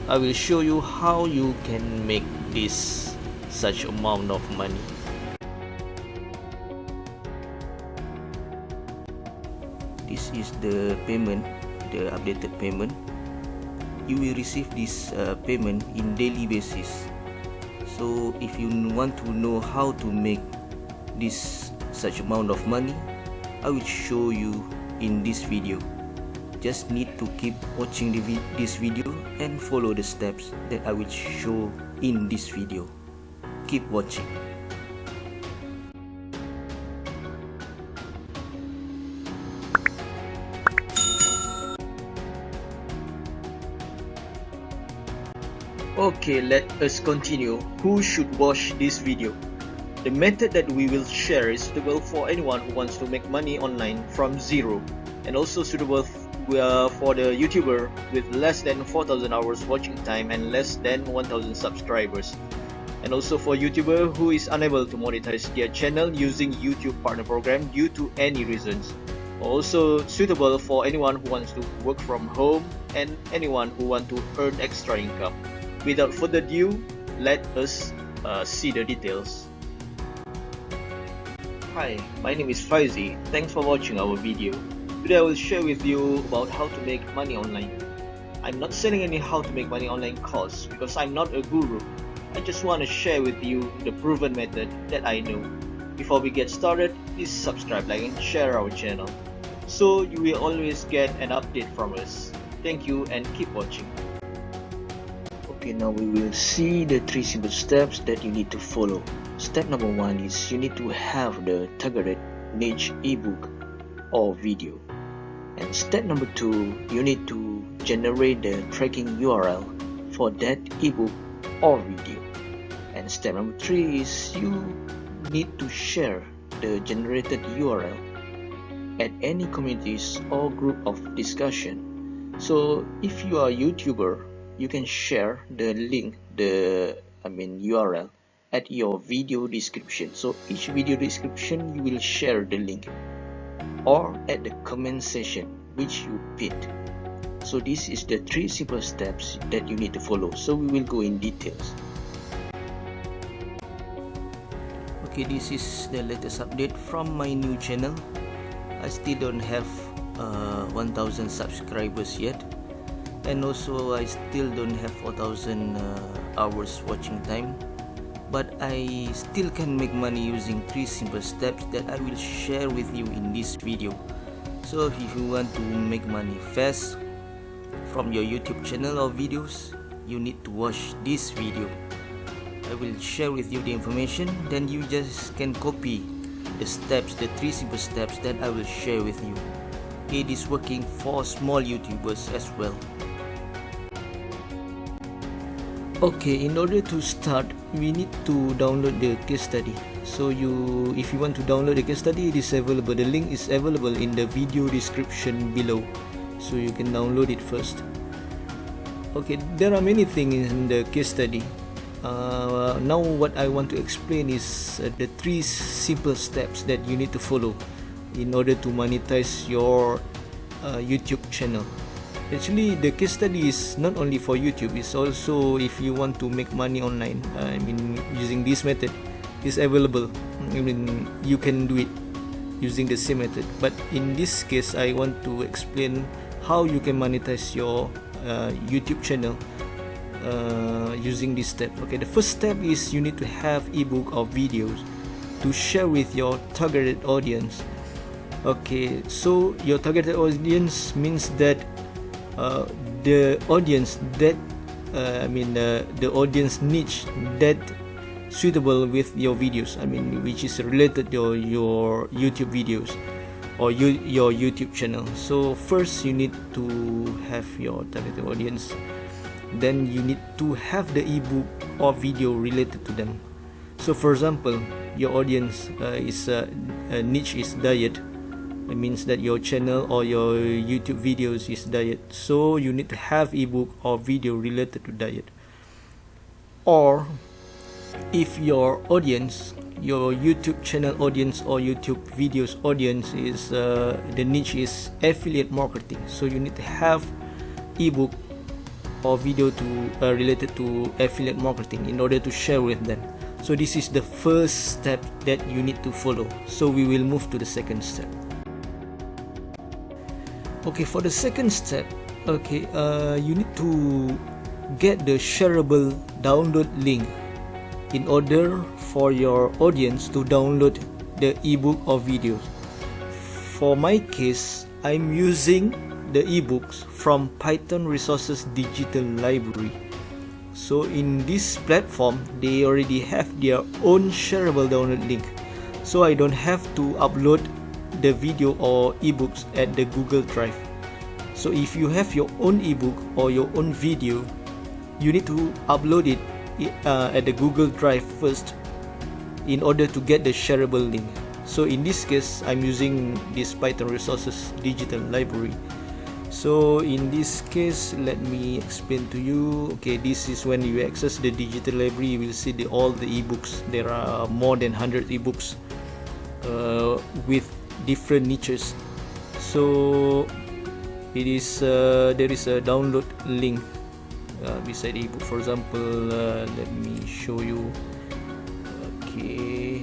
I will show you how you can make this such amount of money. This is the payment, the updated payment. You will receive this payment in daily basis. So if you want to know how to make this such amount of money, I will show you in this video. Just need to keep watching this video and follow the steps that I will show in this video. Keep watching. Okay, let us continue. Who should watch this video? The method that we will share is suitable for anyone who wants to make money online from zero, and also suitable for the YouTuber with less than 4,000 hours watching time and less than 1,000 subscribers, and also for YouTuber who is unable to monetize their channel using YouTube partner program due to any reasons. Also suitable for anyone who wants to work from home and anyone who want to earn extra income. Without further ado, let us see the details. Hi, my name is Faizi. Thanks for watching our video. Today I will share with you about how to make money online. I'm not selling any how to make money online course because I'm not a guru. I just want to share with you the proven method that I know. Before we get started, please subscribe, like and share our channel so you will always get an update from us. Thank you and keep watching. Okay, now we will see the 3 simple steps that you need to follow. Step number 1 is you need to have the targeted niche ebook or video. And step number 2, you need to generate the tracking URL for that ebook or video. And step number 3 is you need to share the generated URL at any communities or group of discussion. So if you are a YouTuber, you can share the link, URL at your video description. So each video description you will share the link, or at the comment section which you pinned. So this is the 3 simple steps that you need to follow. So we will go in details. Okay, this is the latest update from my new channel. I still don't have 1,000 subscribers yet, and also I still don't have 4,000 hours watching time, but I still can make money using 3 simple steps that I will share with you in this video. So if you want to make money fast from your YouTube channel or videos, you need to watch this video. I will share with you the information, then you just can copy the steps, the 3 simple steps that I will share with you. It is working for small YouTubers as well. Okay, in order to start, we need to download the case study. So if you want to download the case study, it is available. The link is available in the video description below, so you can download it first. Okay, there are many things in the case study. Now what I want to explain is the 3 simple steps that you need to follow in order to monetize your YouTube channel. Actually, the case study is not only for YouTube, it's also if you want to make money online. Using this method is available. You can do it using the same method, but in this case I want to explain how you can monetize your YouTube channel using this step. Okay, the first step is you need to have ebook or videos to share with your targeted audience. Okay, so your targeted audience means that the audience that the audience niche that suitable with your videos, which is related to your YouTube videos or your YouTube channel. So first you need to have your targeted audience, then you need to have the ebook or video related to them. So for example, your audience is niche is diet. It means that your channel or your YouTube videos is diet, so you need to have ebook or video related to diet. Or if your audience, your YouTube channel audience or YouTube videos audience is the niche is affiliate marketing, so you need to have ebook or video to related to affiliate marketing in order to share with them. So this is the first step that you need to follow. So we will move to the second step. Okay, for the second step, okay, you need to get the shareable download link in order for your audience to download the ebook or videos. For my case, I'm using the ebooks from Python Resources Digital Library. So in this platform, they already have their own shareable download link. So I don't have to upload the video or ebooks at the Google Drive. So if you have your own ebook or your own video, you need to upload it at the Google Drive first in order to get the shareable link. So in this case, I'm using this Python Resources Digital Library. So in this case, let me explain to you. Okay, this is when you access the digital library, you will see all the ebooks. There are more than 100 ebooks with different niches. So it is there is a download link beside the ebook. For example, let me show you. Okay,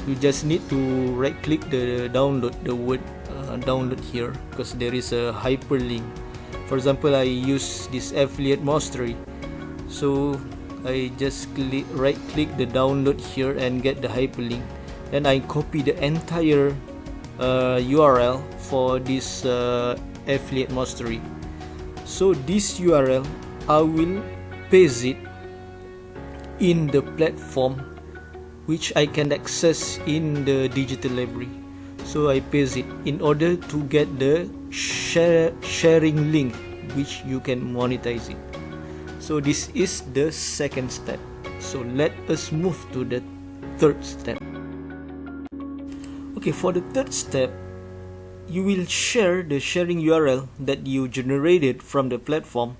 you just need to right click the download, the word download here, because there is a hyperlink. For example, I use this affiliate mastery, so I just right click the download here and get the hyperlink. Then I copy the entire URL for this affiliate mastery. So this URL I will paste it in the platform which I can access in the digital library. So I paste it in order to get the sharing link which you can monetize it. So this is the second step. So let us move to the third step. Okay, for the third step, you will share the sharing URL that you generated from the platform,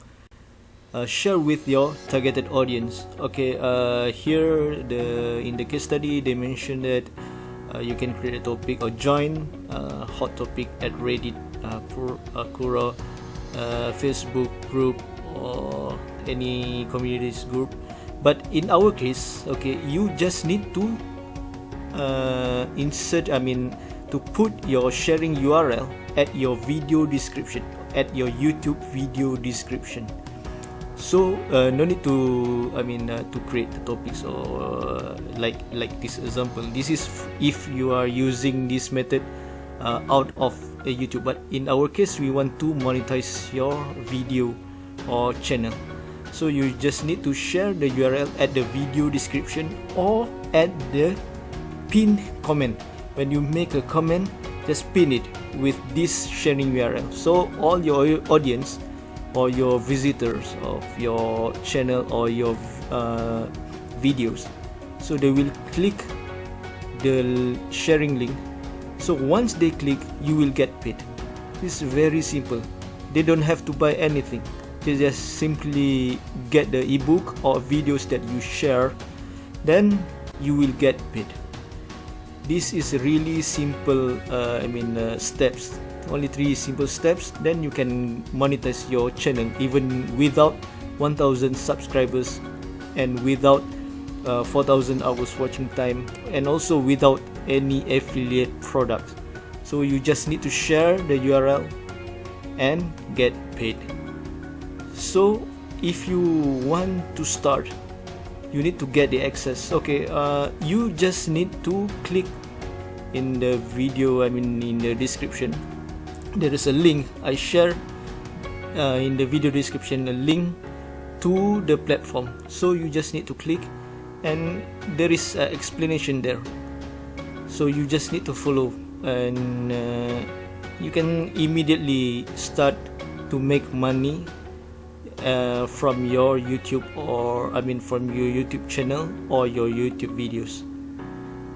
share with your targeted audience. Okay, here in the case study they mentioned that you can create a topic or join hot topic at Reddit, Quora, Facebook group, or any communities group. But in our case, okay, you just need to to put your sharing URL at your video description, at your YouTube video description. So no need to to create the topics or like this example. This is if you are using this method out of YouTube. But in our case, we want to monetize your video or channel. So you just need to share the URL at the video description or at the pinned comment. When you make a comment, just pin it with this sharing URL. So all your audience or your visitors of your channel or your videos, so they will click the sharing link. So once they click, you will get paid. It's very simple. They don't have to buy anything. They just simply get the ebook or videos that you share, then you will get paid. This is really simple steps. Only 3 simple steps, then you can monetize your channel even without 1000 subscribers and without 4000 hours watching time, and also without any affiliate products. So you just need to share the URL and get paid. So if you want to start, you need to get the access. Okay, you just need to click in the video, in the description. There is a link I share in the video description, a link to the platform. So you just need to click, and there is an explanation there. So you just need to follow, and you can immediately start to make money from your YouTube, or from your YouTube channel or your YouTube videos.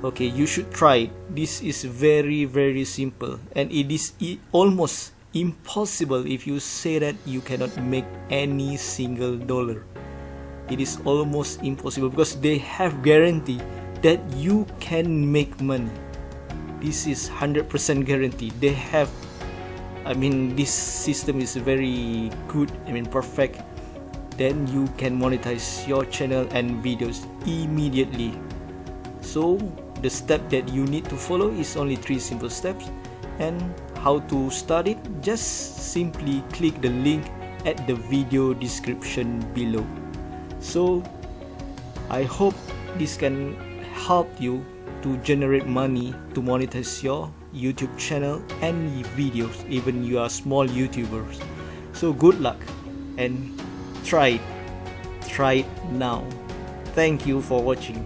Okay, you should try it. This is very simple, and it is almost impossible if you say that you cannot make any single dollar. It is almost impossible because they have guarantee that you can make money. This is 100% guarantee. They have, this system is very good, perfect, then you can monetize your channel and videos immediately. So the step that you need to follow is only 3 simple steps. And how to start it? Just simply click the link at the video description below. So I hope this can help you to generate money to monetize your YouTube channel and videos, even you are small YouTubers. So good luck and try it now. Thank you for watching.